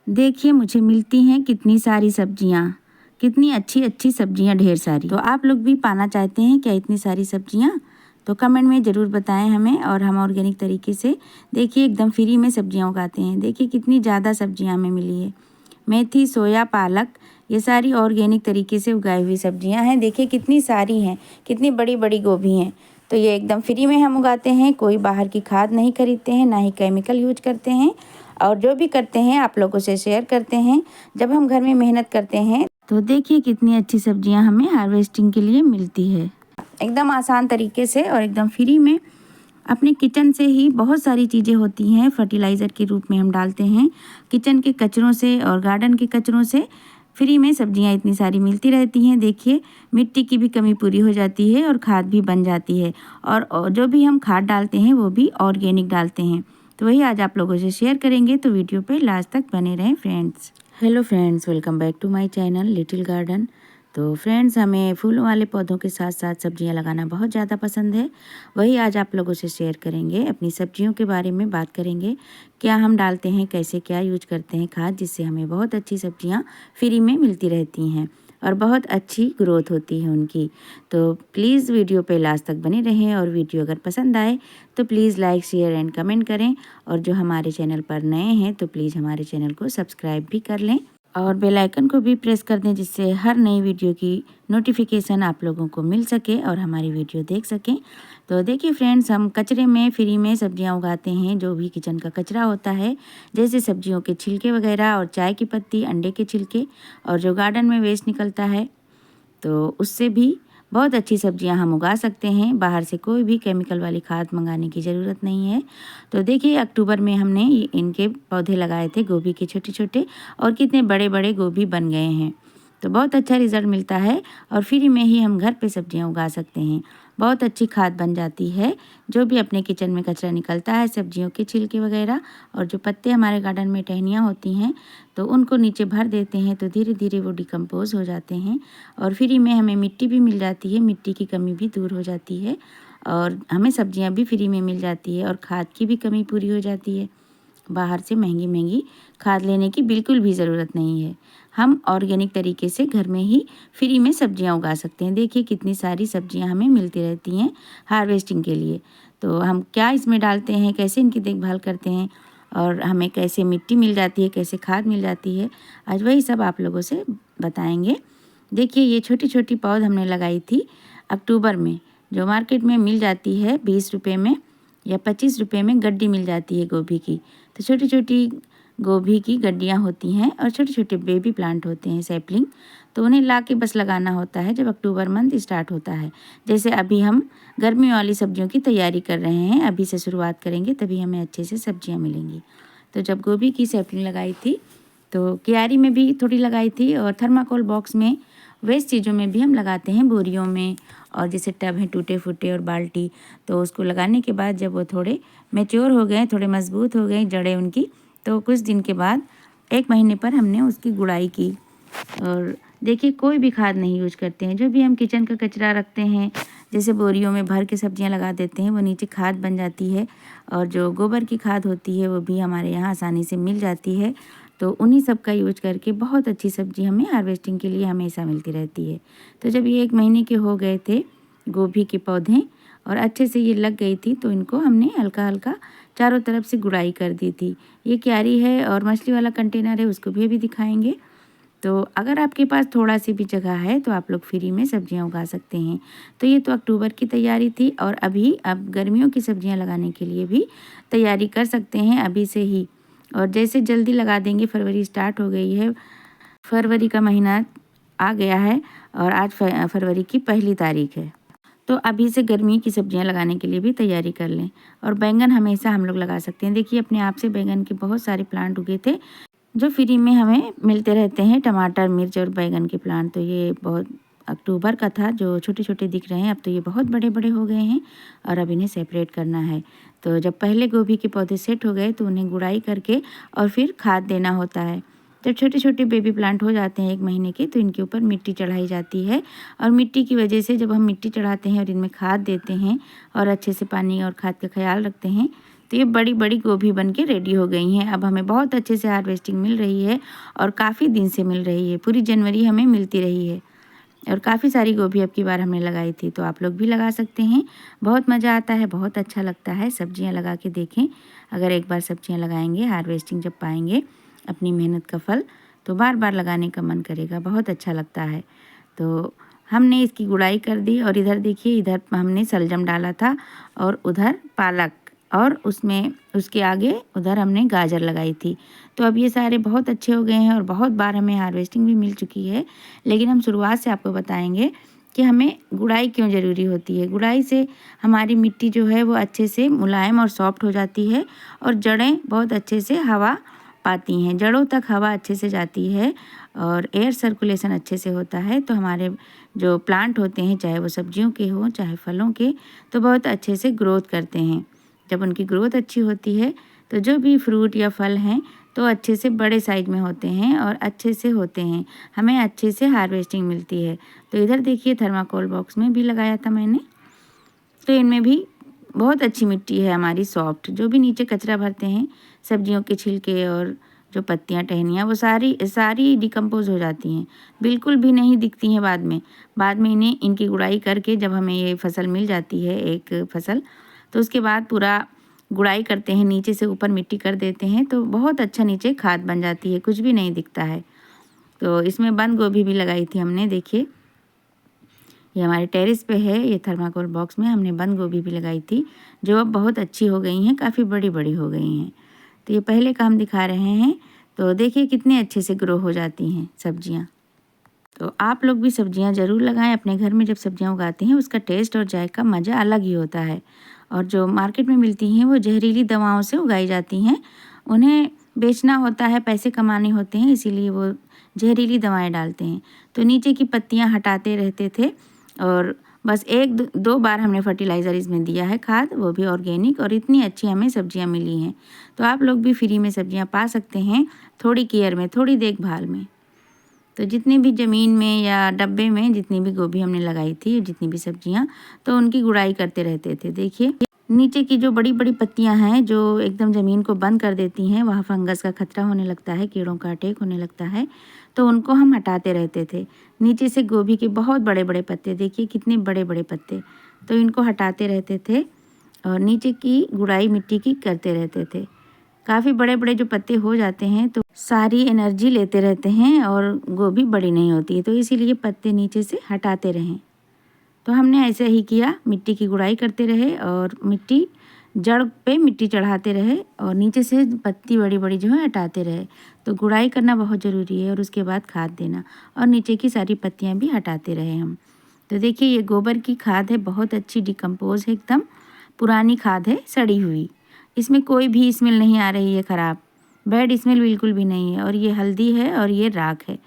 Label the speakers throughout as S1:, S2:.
S1: देखिए मुझे मिलती हैं कितनी सारी सब्जियां, कितनी अच्छी अच्छी सब्जियां, ढेर सारी। तो आप लोग भी पाना चाहते हैं क्या इतनी सारी सब्जियां? तो कमेंट में ज़रूर बताएं हमें। और हम ऑर्गेनिक तरीके से देखिए एकदम फ्री में सब्जियां उगाते हैं। देखिए कितनी ज़्यादा सब्जियां हमें मिली है। मेथी, सोया, पालक, ये सारी ऑर्गेनिक तरीके से उगाई हुई सब्जियां हैं। देखिए कितनी सारी हैं, कितनी बड़ी बड़ी गोभी हैं। तो ये एकदम फ्री में हम उगाते हैं। कोई बाहर की खाद नहीं खरीदते हैं, ना ही केमिकल यूज करते हैं। और जो भी करते हैं आप लोगों से शेयर करते हैं। जब हम घर में मेहनत करते हैं तो देखिए कितनी अच्छी सब्जियां हमें हार्वेस्टिंग के लिए मिलती है, एकदम आसान तरीके से और एकदम फ्री में। अपने किचन से ही बहुत सारी चीज़ें होती हैं, फर्टिलाइज़र के रूप में हम डालते हैं। किचन के कचरों से और गार्डन के कचरों से फ्री में सब्जियां इतनी सारी मिलती रहती हैं। देखिए मिट्टी की भी कमी पूरी हो जाती है और खाद भी बन जाती है। और जो भी हम खाद डालते हैं वो भी ऑर्गेनिक डालते हैं। तो वही आज आप लोगों से शेयर करेंगे, तो वीडियो पे लास्ट तक बने रहें friends. Hello friends, welcome back to my channel little garden. तो फ्रेंड्स, हमें फूलों वाले पौधों के साथ साथ सब्जियां लगाना बहुत ज़्यादा पसंद है। वही आज आप लोगों से शेयर करेंगे, अपनी सब्जियों के बारे में बात करेंगे। क्या हम डालते हैं, कैसे क्या यूज करते हैं खाद, जिससे हमें बहुत अच्छी सब्जियां फ्री में मिलती रहती हैं और बहुत अच्छी ग्रोथ होती है उनकी। तो प्लीज़ वीडियो पे लास्ट तक बने रहें। और वीडियो अगर पसंद आए तो please like, share and comment करें। और जो हमारे चैनल पर नए हैं तो प्लीज़ हमारे चैनल को सब्सक्राइब भी कर लें और बेल आइकन को भी प्रेस कर दें, जिससे हर नई वीडियो की नोटिफिकेशन आप लोगों को मिल सके और हमारी वीडियो देख सकें। तो देखिए फ्रेंड्स, हम कचरे में फ्री में सब्जियां उगाते हैं। जो भी किचन का कचरा होता है, जैसे सब्जियों के छिलके वगैरह और चाय की पत्ती, अंडे के छिलके और जो गार्डन में वेस्ट निकलता है, तो उससे भी बहुत अच्छी सब्जियां हम उगा सकते हैं। बाहर से कोई भी केमिकल वाली खाद मंगाने की ज़रूरत नहीं है। तो देखिए अक्टूबर में हमने इनके पौधे लगाए थे, गोभी के छोटे छोटे, और कितने बड़े बड़े गोभी बन गए हैं। तो बहुत अच्छा रिज़ल्ट मिलता है और फ्री में ही हम घर पे सब्जियां उगा सकते हैं। बहुत अच्छी खाद बन जाती है। जो भी अपने किचन में कचरा निकलता है, सब्जियों के छिलके वगैरह और जो पत्ते हमारे गार्डन में टहनियाँ होती हैं, तो उनको नीचे भर देते हैं तो धीरे धीरे वो डिकम्पोज हो जाते हैं। और फ्री में हमें मिट्टी भी मिल जाती है, मिट्टी की कमी भी दूर हो जाती है और हमें सब्जियां भी फ्री में मिल जाती है और खाद की भी कमी पूरी हो जाती है। बाहर से महंगी महंगी खाद लेने की बिल्कुल भी ज़रूरत नहीं है। हम ऑर्गेनिक तरीके से घर में ही फ्री में सब्जियां उगा सकते हैं। देखिए कितनी सारी सब्जियां हमें मिलती रहती हैं हार्वेस्टिंग के लिए। तो हम क्या इसमें डालते हैं, कैसे इनकी देखभाल करते हैं और हमें कैसे मिट्टी मिल जाती है, कैसे खाद मिल जाती है, आज वही सब आप लोगों से बताएंगे। देखिए ये छोटी छोटी पौध हमने लगाई थी अक्टूबर में, जो मार्केट में मिल जाती है 20 रुपये में या 25 रुपये में गड्डी मिल जाती है गोभी की। तो छोटी छोटी गोभी की गड्डियाँ होती हैं और छोटे छोटे बेबी प्लांट होते हैं, सैपलिंग। तो उन्हें ला के बस लगाना होता है जब अक्टूबर मंथ स्टार्ट होता है। जैसे अभी हम गर्मी वाली सब्जियों की तैयारी कर रहे हैं, अभी से शुरुआत करेंगे तभी हमें अच्छे से सब्जियां मिलेंगी। तो जब गोभी की सैपलिंग लगाई थी तो क्यारी में भी थोड़ी लगाई थी और थर्माकोल बॉक्स में, वेस्ट चीज़ों में भी हम लगाते हैं, बोरियों में और जैसे टब हैं टूटे फूटे और बाल्टी। तो उसको लगाने के बाद जब वो थोड़े मैच्योर हो गए, थोड़े मजबूत हो गए जड़ें उनकी, तो कुछ दिन के बाद 1 महीने पर हमने उसकी गुड़ाई की। और देखिए कोई भी खाद नहीं यूज करते हैं। जो भी हम किचन का कचरा रखते हैं, जैसे बोरियों में भर के सब्जियां लगा देते हैं, वो नीचे खाद बन जाती है। और जो गोबर की खाद होती है वो भी हमारे यहाँ आसानी से मिल जाती है। तो उन्हीं सब का यूज करके बहुत अच्छी सब्जी हमें हार्वेस्टिंग के लिए हमेशा मिलती रहती है। तो जब ये 1 महीने के हो गए थे गोभी के पौधे और अच्छे से ये लग गई थी, तो इनको हमने हल्का हल्का चारों तरफ से गुड़ाई कर दी थी। ये क्यारी है और मछली वाला कंटेनर है, उसको भी अभी दिखाएंगे। तो अगर आपके पास थोड़ा सी भी जगह है तो आप लोग फ्री में सब्जियां उगा सकते हैं। तो ये तो अक्टूबर की तैयारी थी और अभी अब गर्मियों की सब्जियां लगाने के लिए भी तैयारी कर सकते हैं अभी से ही। और जैसे जल्दी लगा देंगे, फरवरी स्टार्ट हो गई है, फरवरी का महीना आ गया है और आज फरवरी की 1 तारीख है। तो अभी से गर्मी की सब्जियां लगाने के लिए भी तैयारी कर लें। और बैंगन हमेशा हम लोग लगा सकते हैं। देखिए अपने आप से बैंगन के बहुत सारे प्लांट उगे थे जो फ्री में हमें मिलते रहते हैं, टमाटर, मिर्च और बैंगन के प्लांट। तो ये बहुत अक्टूबर का था, जो छोटे छोटे दिख रहे हैं, अब तो ये बहुत बड़े बड़े हो गए हैं और अब इन्हें सेपरेट करना है। तो जब पहले गोभी के पौधे सेट हो गए तो उन्हें गुड़ाई करके और फिर खाद देना होता है। जब छोटे छोटे बेबी प्लांट हो जाते हैं 1 महीने के, तो इनके ऊपर मिट्टी चढ़ाई जाती है। और मिट्टी की वजह से जब हम मिट्टी चढ़ाते हैं और इनमें खाद देते हैं और अच्छे से पानी और खाद का ख्याल रखते हैं, तो ये बड़ी बड़ी गोभी बन के रेडी हो गई हैं। अब हमें बहुत अच्छे से हार्वेस्टिंग मिल रही है और काफ़ी दिन से मिल रही है, पूरी जनवरी हमें मिलती रही है और काफ़ी सारी गोभी अब की बार हमने लगाई थी। तो आप लोग भी लगा सकते हैं, बहुत मज़ा आता है, बहुत अच्छा लगता है। सब्जियां लगा के देखें, अगर एक बार सब्जियां लगाएंगे, हार्वेस्टिंग जब पाएंगे अपनी मेहनत का फल, तो बार बार लगाने का मन करेगा, बहुत अच्छा लगता है। तो हमने इसकी गुड़ाई कर दी और इधर देखिए, इधर हमने सलजम डाला था और उधर पालक, और उसमें उसके आगे उधर हमने गाजर लगाई थी। तो अब ये सारे बहुत अच्छे हो गए हैं और बहुत बार हमें हार्वेस्टिंग भी मिल चुकी है। लेकिन हम शुरुआत से आपको बताएंगे कि हमें गुड़ाई क्यों ज़रूरी होती है। गुड़ाई से हमारी मिट्टी जो है वो अच्छे से मुलायम और सॉफ्ट हो जाती है और जड़ें बहुत अच्छे से हवा पाती हैं, जड़ों तक हवा अच्छे से जाती है और एयर सर्कुलेशन अच्छे से होता है। तो हमारे जो प्लांट होते हैं, चाहे वो सब्जियों के हों चाहे फलों के, तो बहुत अच्छे से ग्रोथ करते हैं। जब उनकी ग्रोथ अच्छी होती है तो जो भी फ्रूट या फल हैं तो अच्छे से बड़े साइज में होते हैं और अच्छे से होते हैं, हमें अच्छे से हार्वेस्टिंग मिलती है। तो इधर देखिए, थर्माकोल बॉक्स में भी लगाया था मैंने, तो इनमें भी बहुत अच्छी मिट्टी है हमारी, सॉफ्ट। जो भी नीचे कचरा भरते हैं, सब्जियों के छिलके और जो पत्तियां टहनियाँ, वो सारी डिकम्पोज हो जाती हैं, बिल्कुल भी नहीं दिखती हैं बाद में इन्हें इनकी गुड़ाई करके जब हमें ये फसल मिल जाती है, एक फसल, तो उसके बाद पूरा गुड़ाई करते हैं, नीचे से ऊपर मिट्टी कर देते हैं, तो बहुत अच्छा नीचे खाद बन जाती है, कुछ भी नहीं दिखता है। तो इसमें बंद गोभी भी लगाई थी हमने, देखिए ये हमारे टेरेस पे है, ये थर्माकोल बॉक्स में हमने बंद गोभी भी लगाई थी, जो अब बहुत अच्छी हो गई हैं, काफ़ी बड़ी बड़ी हो गई हैं। तो ये पहले का हम दिखा रहे हैं। तो देखिए कितने अच्छे से ग्रो हो जाती हैं सब्जियाँ। तो आप लोग भी सब्जियां ज़रूर लगाएं अपने घर में। जब सब्जियां उगाते हैं उसका टेस्ट और जायका मज़ा अलग ही होता है। और जो मार्केट में मिलती हैं वो जहरीली दवाओं से उगाई जाती हैं, उन्हें बेचना होता है, पैसे कमाने होते हैं, इसीलिए वो जहरीली दवाएं डालते हैं। तो नीचे की पत्तियां हटाते रहते थे और बस एक दो बार हमने फर्टिलाइज़र इसमें दिया है, खाद, वो भी ऑर्गेनिक, और इतनी अच्छी हमें सब्जियां मिली हैं। तो आप लोग भी फ्री में सब्जियां पा सकते हैं, थोड़ी केयर में, थोड़ी देखभाल में। तो जितनी भी ज़मीन में या डब्बे में जितनी भी गोभी हमने लगाई थी, जितनी भी सब्जियां, तो उनकी गुड़ाई करते रहते थे। देखिए नीचे की जो बड़ी बड़ी पत्तियां हैं जो एकदम ज़मीन को बंद कर देती हैं, वहाँ फंगस का खतरा होने लगता है, कीड़ों का अटैक होने लगता है, तो उनको हम हटाते रहते थे। नीचे से गोभी के बहुत बड़े बड़े पत्ते, देखिए कितने बड़े बड़े पत्ते, तो इनको हटाते रहते थे और नीचे की गुड़ाई मिट्टी की करते रहते थे। काफ़ी बड़े बड़े जो पत्ते हो जाते हैं तो सारी एनर्जी लेते रहते हैं और गोभी बड़ी नहीं होती है, तो इसीलिए पत्ते नीचे से हटाते रहें। तो हमने ऐसे ही किया, मिट्टी की गुड़ाई करते रहे और मिट्टी जड़ पे मिट्टी चढ़ाते रहे और नीचे से पत्ती बड़ी बड़ी जो है हटाते रहे। तो गुड़ाई करना बहुत ज़रूरी है और उसके बाद खाद देना, और नीचे की सारी पत्तियां भी हटाते रहे हम। तो देखिए ये गोबर की खाद है, बहुत अच्छी डिकम्पोज है, एकदम पुरानी खाद है, सड़ी हुई, इसमें कोई भी स्मेल नहीं आ रही है ख़राब, बैड स्मेल बिल्कुल भी नहीं है। और ये हल्दी है और ये राख है,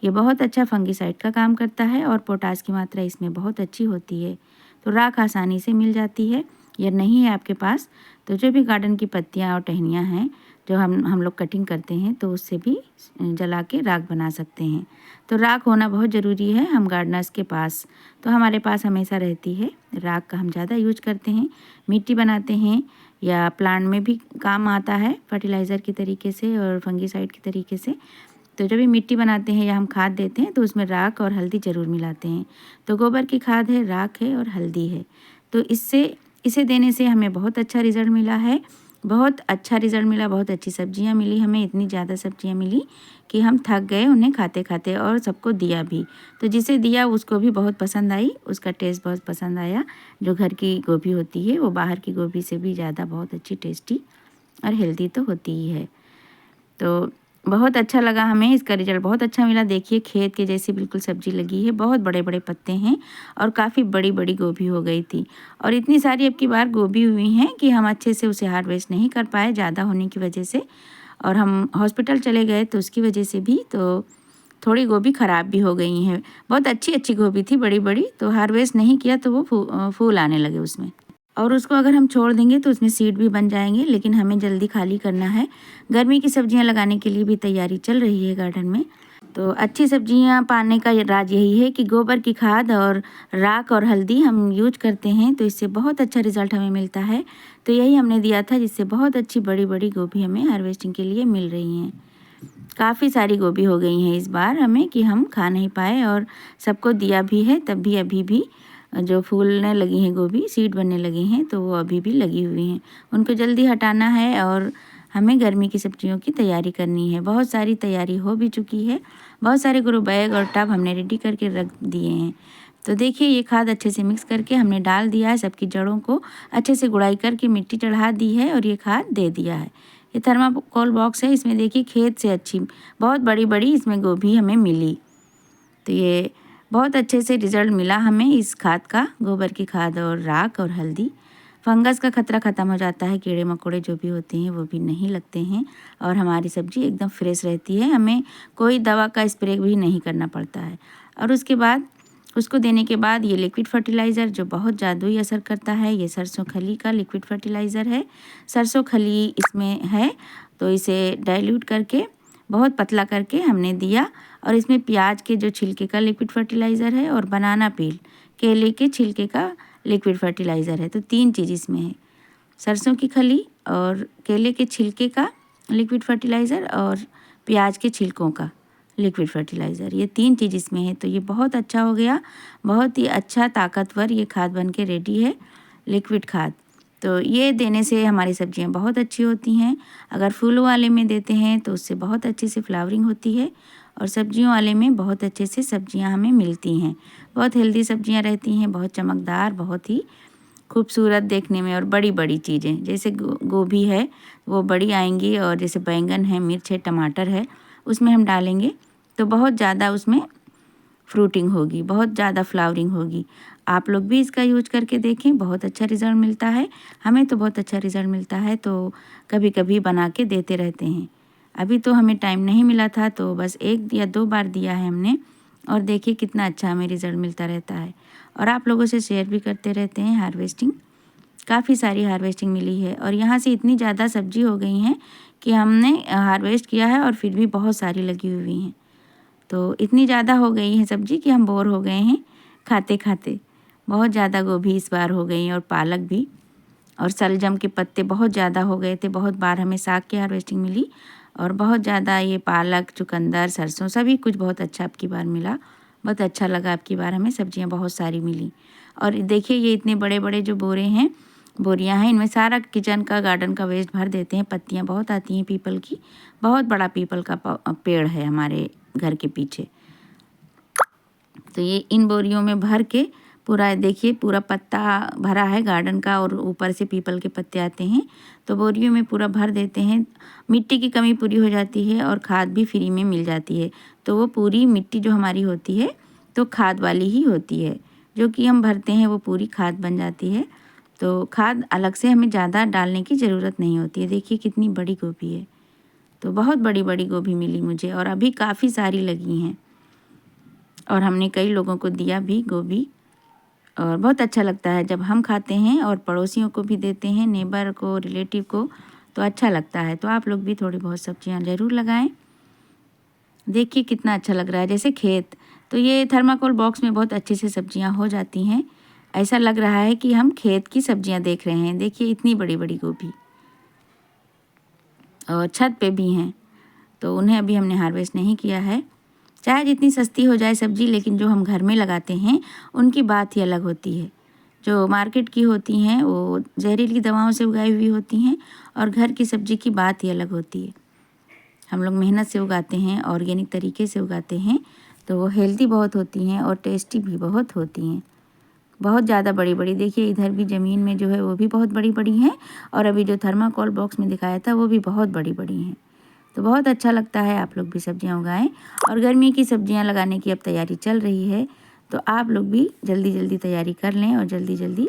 S1: ये बहुत अच्छा फंगीसाइड का काम करता है और पोटास की मात्रा इसमें बहुत अच्छी होती है। तो राख आसानी से मिल जाती है, या नहीं है आपके पास तो जो भी गार्डन की पत्तियां और टहनियां हैं जो हम लोग कटिंग करते हैं, तो उससे भी जला के राख बना सकते हैं। तो राख होना बहुत ज़रूरी है हम गार्डनर्स के पास, तो हमारे पास हमेशा रहती है। राख का हम ज़्यादा यूज करते हैं, मिट्टी बनाते हैं या प्लांट में भी काम आता है फर्टिलाइज़र के तरीके से और फंगीसाइड के तरीके से। तो जब भी मिट्टी बनाते हैं या हम खाद देते हैं तो उसमें राख और हल्दी ज़रूर मिलाते हैं। तो गोबर की खाद है, राख है और हल्दी है। तो इसे देने से हमें बहुत अच्छा रिज़ल्ट मिला है, बहुत अच्छा रिज़ल्ट मिला, बहुत अच्छी सब्जियां मिली हमें, इतनी ज़्यादा सब्जियां मिली कि हम थक गए उन्हें खाते खाते, और सबको दिया भी। तो जिसे दिया उसको भी बहुत पसंद आई, उसका टेस्ट बहुत पसंद आया। जो घर की गोभी होती है वो बाहर की गोभी से भी ज़्यादा बहुत अच्छी, टेस्टी और हेल्दी तो होती ही है। तो बहुत अच्छा लगा हमें, इसका रिजल्ट बहुत अच्छा मिला। देखिए खेत के जैसी बिल्कुल सब्जी लगी है, बहुत बड़े बड़े पत्ते हैं और काफ़ी बड़ी बड़ी गोभी हो गई थी। और इतनी सारी अब की बार गोभी हुई हैं कि हम अच्छे से उसे हार्वेस्ट नहीं कर पाए ज़्यादा होने की वजह से, और हम हॉस्पिटल चले गए तो उसकी वजह से भी तो थोड़ी गोभी ख़राब भी हो गई हैं। बहुत अच्छी अच्छी गोभी थी, बड़ी बड़ी, तो हार्वेस्ट नहीं किया तो वो फूल आने लगे उसमें, और उसको अगर हम छोड़ देंगे तो उसमें सीड भी बन जाएंगे। लेकिन हमें जल्दी खाली करना है, गर्मी की सब्जियां लगाने के लिए भी तैयारी चल रही है गार्डन में। तो अच्छी सब्जियां पाने का राज यही है कि गोबर की खाद और राख और हल्दी हम यूज करते हैं, तो इससे बहुत अच्छा रिजल्ट हमें मिलता है। तो यही हमने दिया था, जिससे बहुत अच्छी बड़ी बड़ी गोभी हमें हार्वेस्टिंग के लिए मिल रही हैं। काफ़ी सारी गोभी हो गई हैं इस बार हमें कि हम खा नहीं पाए, और सबको दिया भी है। तब भी अभी भी जो फूलने लगी हैं गोभी, सीड बनने लगी हैं, तो वो अभी भी लगी हुई हैं। उनको जल्दी हटाना है और हमें गर्मी की सब्जियों की तैयारी करनी है। बहुत सारी तैयारी हो भी चुकी है। बहुत सारे ग्रो बैग और टब हमने रेडी करके रख दिए हैं। तो देखिए, ये खाद अच्छे से मिक्स करके हमने डाल दिया है। सबकी जड़ों को अच्छे से गुड़ाई करके मिट्टी चढ़ा दी है और ये खाद दे दिया है। ये थर्माकोल बॉक्स है, इसमें देखिए खेत से अच्छी बहुत बड़ी बड़ी इसमें गोभी हमें मिली। तो ये बहुत अच्छे से रिजल्ट मिला हमें इस खाद का। गोबर की खाद और राख और हल्दी, फंगस का खतरा ख़त्म हो जाता है। कीड़े मकोड़े जो भी होते हैं वो भी नहीं लगते हैं, और हमारी सब्ज़ी एकदम फ्रेश रहती है। हमें कोई दवा का स्प्रे भी नहीं करना पड़ता है। और उसके बाद उसको देने के बाद ये लिक्विड फर्टिलाइज़र जो बहुत जादुई असर करता है, ये सरसों खली का लिक्विड फर्टिलाइज़र है। सरसों खली इसमें है, तो इसे डाइल्यूट करके बहुत पतला करके हमने दिया। और इसमें प्याज के जो छिलके का लिक्विड फर्टिलाइज़र है, और बनाना पील केले के छिलके का लिक्विड फर्टिलाइज़र है। तो 3 चीज़ इसमें है, सरसों की खली और केले के छिलके का लिक्विड फर्टिलाइज़र और प्याज के छिलकों का लिक्विड फर्टिलाइज़र, ये 3 चीज़ इसमें है। तो ये बहुत अच्छा हो गया, बहुत ही अच्छा ताकतवर ये खाद बन के रेडी है, लिक्विड खाद। तो ये देने से हमारी सब्जियां बहुत अच्छी होती हैं। अगर फूलों वाले में देते हैं तो उससे बहुत अच्छे से फ्लावरिंग होती है, और सब्जियों वाले में बहुत अच्छे से सब्जियां हमें मिलती हैं। बहुत हेल्दी सब्जियां रहती हैं, बहुत चमकदार, बहुत ही खूबसूरत देखने में। और बड़ी बड़ी चीज़ें जैसे गोभी है वो बड़ी आएंगी, और जैसे बैंगन है, मिर्च है, टमाटर है, उसमें हम डालेंगे तो बहुत ज़्यादा उसमें फ्रूटिंग होगी, बहुत ज़्यादा फ्लावरिंग होगी। आप लोग भी इसका यूज करके देखें, बहुत अच्छा रिज़ल्ट मिलता है। हमें तो बहुत अच्छा रिज़ल्ट मिलता है, तो कभी कभी बना के देते रहते हैं। अभी तो हमें टाइम नहीं मिला था, तो बस 1 या 2 बार दिया है हमने, और देखिए कितना अच्छा हमें रिज़ल्ट मिलता रहता है। और आप लोगों से शेयर भी करते रहते हैं हार्वेस्टिंग। काफ़ी सारी हार्वेस्टिंग मिली है, और यहाँ से इतनी ज़्यादा सब्जी हो गई हैं कि हमने हार्वेस्ट किया है, और फिर भी बहुत सारी लगी हुई हैं। तो इतनी ज़्यादा हो गई है सब्जी कि हम बोर हो गए हैं खाते खाते। बहुत ज़्यादा गोभी इस बार हो गई, और पालक भी, और सलजम के पत्ते बहुत ज़्यादा हो गए थे। बहुत बार हमें साग की हार्वेस्टिंग मिली, और बहुत ज़्यादा ये पालक, चुकंदर, सरसों सभी कुछ बहुत अच्छा अब की बार मिला। बहुत अच्छा लगा, अब की बार हमें सब्जियां बहुत सारी मिली। और देखिए, ये इतने बड़े बड़े जो बोरियां हैं, इनमें सारा किचन का, गार्डन का वेस्ट भर देते हैं। पत्तियां बहुत आती हैं पीपल की, बहुत बड़ा पीपल का पेड़ है हमारे घर के पीछे। तो ये इन बोरियों में भर के पूरा देखिए, पूरा पत्ता भरा है गार्डन का, और ऊपर से पीपल के पत्ते आते हैं। तो बोरियों में पूरा भर देते हैं। मिट्टी की कमी पूरी हो जाती है, और खाद भी फ्री में मिल जाती है। तो वो पूरी मिट्टी जो हमारी होती है तो खाद वाली ही होती है, जो कि हम भरते हैं वो पूरी खाद बन जाती है। तो खाद अलग से हमें ज़्यादा डालने की ज़रूरत नहीं होती है। देखिए कितनी बड़ी गोभी है, तो बहुत बड़ी बड़ी गोभी मिली मुझे, और अभी काफ़ी सारी लगी हैं, और हमने कई लोगों को दिया भी गोभी। और बहुत अच्छा लगता है जब हम खाते हैं और पड़ोसियों को भी देते हैं, नेबर को, रिलेटिव को, तो अच्छा लगता है। तो आप लोग भी थोड़ी बहुत सब्जियां ज़रूर लगाएं। देखिए कितना अच्छा लग रहा है, जैसे खेत। तो ये थर्माकोल बॉक्स में बहुत अच्छे से सब्जियां हो जाती हैं। ऐसा लग रहा है कि हम खेत की सब्जियां देख रहे हैं। देखिए इतनी बड़ी बड़ी गोभी, और छत पे भी हैं, तो उन्हें अभी हमने हार्वेस्ट नहीं किया है। चाहे जितनी सस्ती हो जाए सब्जी, लेकिन जो हम घर में लगाते हैं उनकी बात ही अलग होती है। जो मार्केट की होती हैं वो जहरीली दवाओं से उगाई हुई होती हैं, और घर की सब्जी की बात ही अलग होती है। हम लोग मेहनत से उगाते हैं, ऑर्गेनिक तरीके से उगाते हैं, तो वो हेल्दी बहुत होती हैं और टेस्टी भी बहुत होती हैं। बहुत ज़्यादा बड़ी बड़ी, देखिए इधर भी ज़मीन में जो है वो भी बहुत बड़ी बड़ी हैं, और अभी जो थर्माकोल बॉक्स में दिखाया था वो भी बहुत बड़ी बड़ी हैं। तो बहुत अच्छा लगता है, आप लोग भी सब्जियां उगाएं। और गर्मी की सब्जियां लगाने की अब तैयारी चल रही है, तो आप लोग भी जल्दी जल्दी तैयारी कर लें, और जल्दी जल्दी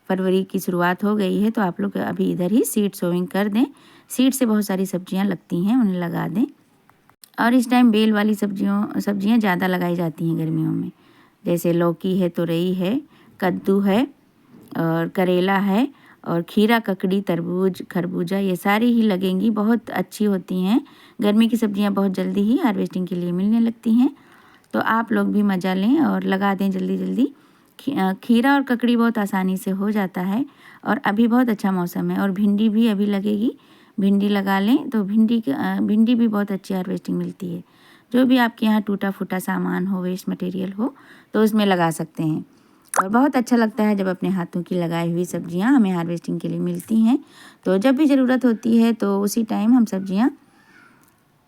S1: फरवरी की शुरुआत हो गई है, तो आप लोग अभी इधर ही सीड सोइंग कर दें। सीड से बहुत सारी सब्जियां लगती हैं, उन्हें लगा दें। और इस टाइम बेल वाली सब्जियां ज़्यादा लगाई जाती हैं गर्मियों में, जैसे लौकी है, तुरई है, कद्दू है, और करेला है, और खीरा, ककड़ी, तरबूज, खरबूजा ये सारी ही लगेंगी, बहुत अच्छी होती हैं। गर्मी की सब्जियां बहुत जल्दी ही हार्वेस्टिंग के लिए मिलने लगती हैं, तो आप लोग भी मज़ा लें और लगा दें जल्दी जल्दी। खीरा और ककड़ी बहुत आसानी से हो जाता है और अभी बहुत अच्छा मौसम है। और भिंडी भी अभी लगेगी, भिंडी लगा लें तो भिंडी भी बहुत अच्छी हार्वेस्टिंग मिलती है। जो भी आपके यहाँ टूटा फूटा सामान हो, वेस्ट मटेरियल हो, तो उसमें लगा सकते हैं। और बहुत अच्छा लगता है जब अपने हाथों की लगाई हुई सब्जियां हमें हार्वेस्टिंग के लिए मिलती हैं। तो जब भी ज़रूरत होती है तो उसी टाइम हम सब्जियां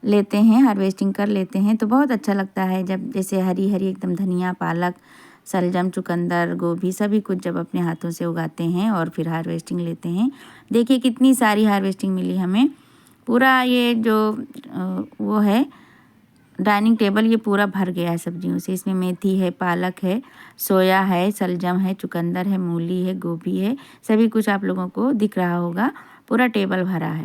S1: लेते हैं, हार्वेस्टिंग कर लेते हैं। तो बहुत अच्छा लगता है जब जैसे हरी हरी एकदम धनिया, पालक, शलजम, चुकंदर, गोभी सभी कुछ जब अपने हाथों से उगाते हैं और फिर हार्वेस्टिंग लेते हैं। देखिए कितनी सारी हार्वेस्टिंग मिली हमें। पूरा ये जो वो है डाइनिंग टेबल, ये पूरा भर गया है सब्जियों से। इसमें मेथी है, पालक है, सोया है, शलजम है, चुकंदर है, मूली है, गोभी है, सभी कुछ आप लोगों को दिख रहा होगा। पूरा टेबल भरा है।